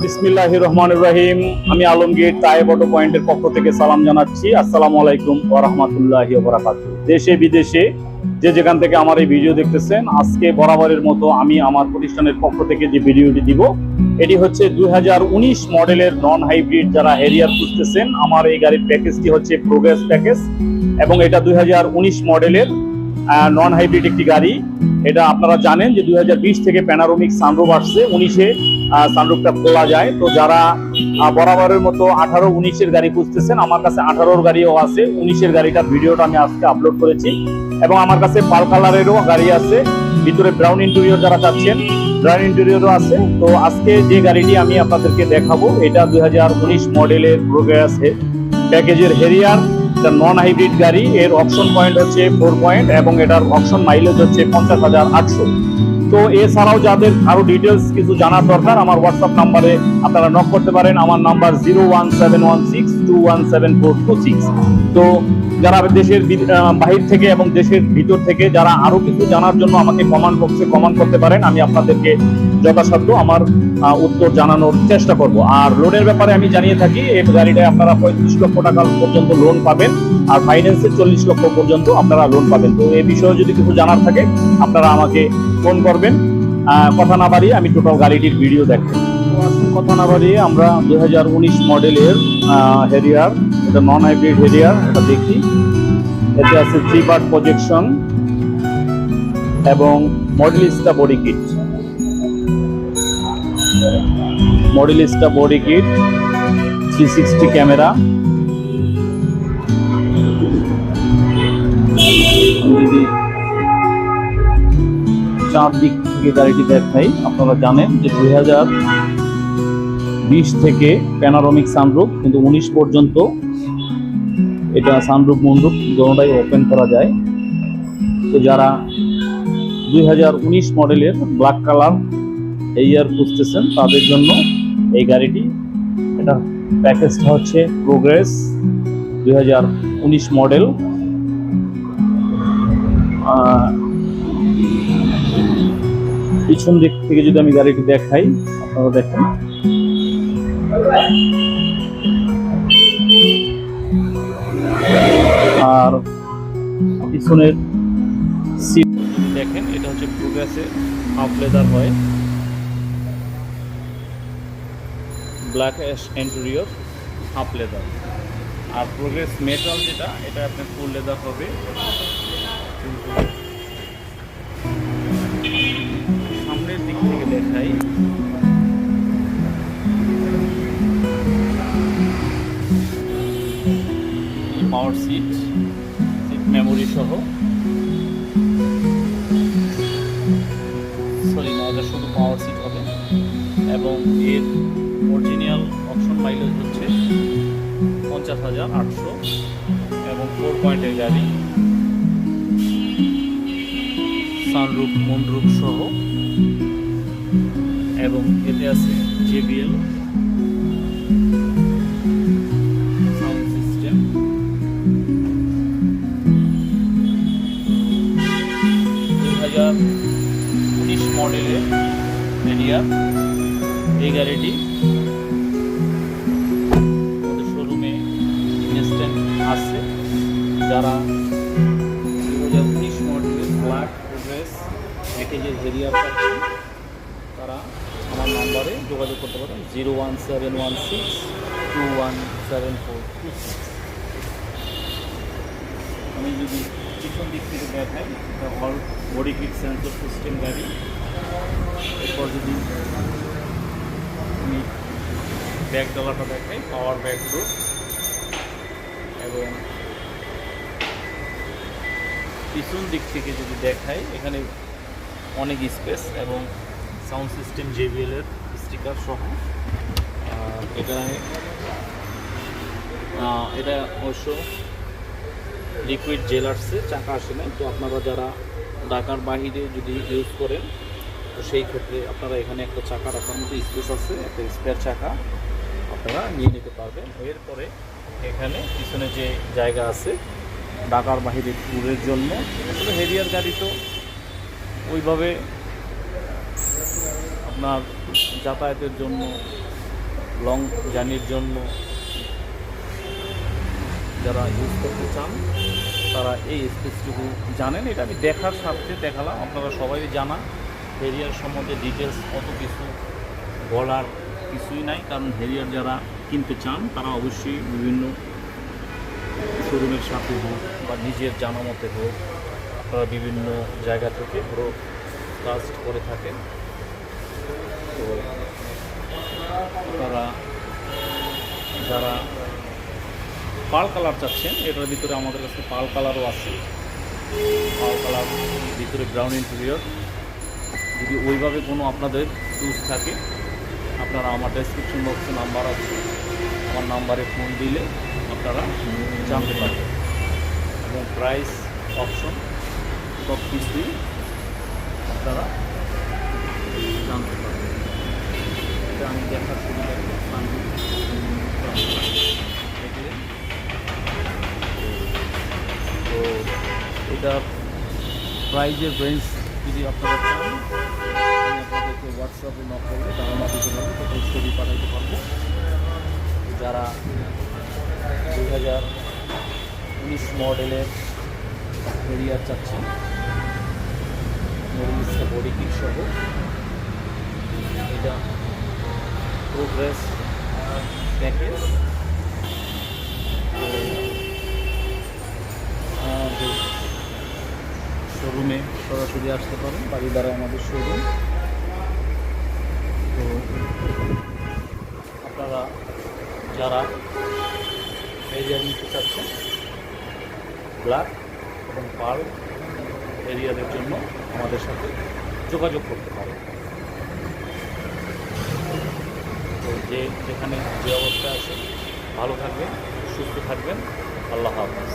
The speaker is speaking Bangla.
বিসমিল্লাহির রহমানির রহিম। আমি আলমগীর তায়েব অটো পয়েন্টের পক্ষ থেকে সালাম জানাচ্ছি। আসসালামু আলাইকুম ওয়া রাহমাতুল্লাহি ওয়া বারাকাতুহু। দেশে বিদেশে যে যেখান থেকে আমার এই ভিডিও দেখতেছেন, আজকে বরাবরের মতো আমি আমার প্রতিষ্ঠানের পক্ষ থেকে যে ভিডিওটি দিব, এটি হচ্ছে 2019 মডেলের নন হাইব্রিড যারা হ্যারিয়ার খুঁজতেছেন। আমার এই গাড়ির প্যাকেজটি হচ্ছে প্রোগ্রেস প্যাকেজ এবং এটা 2019 মডেলের নন হাইব্রিড একটি গাড়ি। এটা আপনারা জানেন যে 2020 থেকে প্যানারোমিক সানরুফ আসছে, 19-এ সানরুফটা খোলা যায়। তো যারা বরাবরের মতো 18-19-এর গাড়ি খুঁজতেছেন, আমার কাছে 18-এর গাড়িও আছে। 19-এর গাড়িটার ভিডিওটা আমি আজকে আপলোড করেছি এবং আমার কাছে পাল কালারেরও গাড়ি আছে। ভিতরে ব্রাউন ইন্টেরিয়র যারা চাচ্ছেন, ব্রাউন ইন্টেরিয়রও আছে। তো আজকে যে গাড়িটি আমি আপনাদেরকে দেখাবো, এটা 2019 মডেলের প্রোগ্রেস প্যাকেজের হেরিয়ার। এটা নন হাইব্রিড গাড়ি। এর অপশন পয়েন্ট হচ্ছে 4 পয়েন্ট এবং এটার অপশন মাইলেজ হচ্ছে 50,800। তো এছাড়াও যাদের আরো ডিটেলস কিছু জানার দরকার, আমার হোয়াটসঅ্যাপ নাম্বারে আপনারা নক করতে পারেন। আমার নাম্বার 01716217426। তো যারা দেশের বাহির থেকে এবং দেশের ভিতর থেকে যারা আরো কিছু জানার জন্য আমাকে কমেন্ট বক্সে কমেন্ট করতে পারেন। আমি আপনাদেরকে যথাসাধ্য আমার উত্তর জানানোর চেষ্টা করব। আর লোনের ব্যাপারে আমি জানিয়ে থাকি, এই গাড়িটায় আপনারা 35 লক্ষ টাকা পর্যন্ত লোন পাবেন আর ফাইন্যান্সে 40 লক্ষ পর্যন্ত আপনারা লোন পাবেন। তো এই বিষয়ে যদি কিছু জানার থাকে আপনারা আমাকে ফোন করবেন। কথা না বাড়িয়ে আমি টোটাল গাড়িটির ভিডিও দেখবেন। তো আসুন কথা না বাড়িয়ে আমরা 2019 মডেলের হেরিয়ার, এটা নন হাইব্রিড হেরিয়ার, এটা দেখি। এতে আছে 3 পার্ট প্রজেকশন এবং Modellista body kit. Modellista body kit, 360 camera. যদি চারদিক থেকে গাড়িটি দেখাই, আপনারা জানেন যে 2020 থেকে প্যানারোমিক সানরুফ, কিন্তু 19 পর্যন্ত এটা সানরুফ মুনরুফ দুটোটাই ওপেন করা যায়। তো যারা 2019 মডেলের ব্ল্যাক কালার হেরিয়ার খুঁজতেছেন তাদের জন্য এই গাড়িটি। এটা প্যাকেজটা হচ্ছে প্রোগ্রেস 2019 মডেল। পিছন দিক থেকে যদি আমি গাড়িটি দেখাই, আপনারা দেখেন আর পিছনের সিট দেখেন, এটা হচ্ছে প্রোগ্রেসের হাফ লেদার হয়, black ash interior half leather. আর প্রোগ্রেস মেটাল যেটা, এটা আপনার ফুল লেদার হবে। সামনের দিক থেকে দেখাই, পাওয়ার সিট, সিট মেমোরি সহ। সরি না, এটা শুধু পাওয়ার সিট হবে। এবং এর অরিজিনাল অপশন মাইলেজ হচ্ছে 50,800 এবং 4 পয়েন্টের গাড়ি, সানরুফ মুনরুফ সহ। এবং এতে আছে JBL সাউন্ড সিস্টেম। 2019 মডেলের হেরিয়ার এই গাড়িটি আমাদের শোরুমে ইনস্ট্যান্ট আছে। যারা 2019 মডেলের ব্ল্যাক প্রোগ্রেস প্যাকেজের হেরিয়ার পাচ্ছেন, তারা আমার নাম্বারে যোগাযোগ করতে পারেন 01716217426। আমি যদি পিছন দিক থেকে দেখাই, এটা হল বডি কিট সেন্সর সিস্টেম গাড়ি। এরপর যদি আমি ব্যাক ডালাটা দেখাই, পাওয়ার ব্যাক ডোর এবং পিছন দিক থেকে যদি দেখাই, এখানে অনেক স্পেস এবং সাউন্ড সিস্টেম JBL এর স্টিকার সহ। এটা অবশ্য লিকুইড জেল আসছে, চাকা আসে নাই। তো আপনারা যারা ঢাকার বাহিরে যদি ইউজ করেন, তো সেই ক্ষেত্রে আপনারা এখানে একটা চাকা রাখার মতো স্পেস আছে, একটা স্পেয়ার চাকা আপনারা নিয়ে নিতে পারবেন। এরপরে এখানে পিছনে যে জায়গা আছে ঢাকার বাহিরে ট্যুরের জন্য। আসলে হেরিয়ার গাড়ি তো ওইভাবে আপনার যাতায়াতের জন্য লং জার্নির জন্য যারা ইউজ করতে চান তারা এই স্পেসটুকু জানেন। এটা আমি দেখার স্বার্থে দেখালাম, আপনারা সবাই জানা। হেরিয়ার সম্বন্ধে ডিটেলস অত কিছু বলার কিছুই নাই, কারণ হেরিয়ার যারা কিনতে চান তারা অবশ্যই বিভিন্ন শোরুমের সাথে হোক বা নিজের জানা মতে হোক, আপনারা বিভিন্ন জায়গা থেকে ব্রডকাস্ট করে থাকেন। তো আপনারা যারা পাল কালার চাচ্ছেন, এটার ভিতরে আমাদের কাছে পাল কালারও আছে। পাল কালার ভিতরে ব্রাউন ইন্টেরিয়র, যদি ওইভাবে কোনো আপনাদের চুজ থাকে আপনারা আমার ডেসক্রিপশন বক্সে নাম্বার আছে, আমার নাম্বারে ফোন দিলে আপনারা জানতে পারবেন এবং প্রাইস অপশন সব কিছুই আপনারা জানতে পারবেন। এটা আমি দেখার সুবিধা দেখলেন। তো এটার প্রাইজের রেঞ্জ যদি আপনারা চান আমি আপনাদেরকে হোয়াটসঅ্যাপে নক করলে ধারণা দিতে পারবো, তো ছবি পাঠাইতে পারবো। যারা 2019 মডেলের হেরিয়ার চাচ্ছেন মডেলিস্টা বডি কিট সহ, এটা প্রোগ্রেস প্যাকেজ। তো আমাদের শোরুমে সরাসরি আসতে পারেন, বাড়িদারা আমাদের শোরুম। তো আপনারা যারা হেরিয়ার নিতে চাচ্ছেন ব্ল্যাক এবং পার্ল হেরিয়ারের জন্য আমাদের সাথে যোগাযোগ করতে পারেন। তো যেখানে যে অবস্থা আছে ভালো থাকবেন, সুস্থ থাকবেন। আল্লাহ হাফেজ।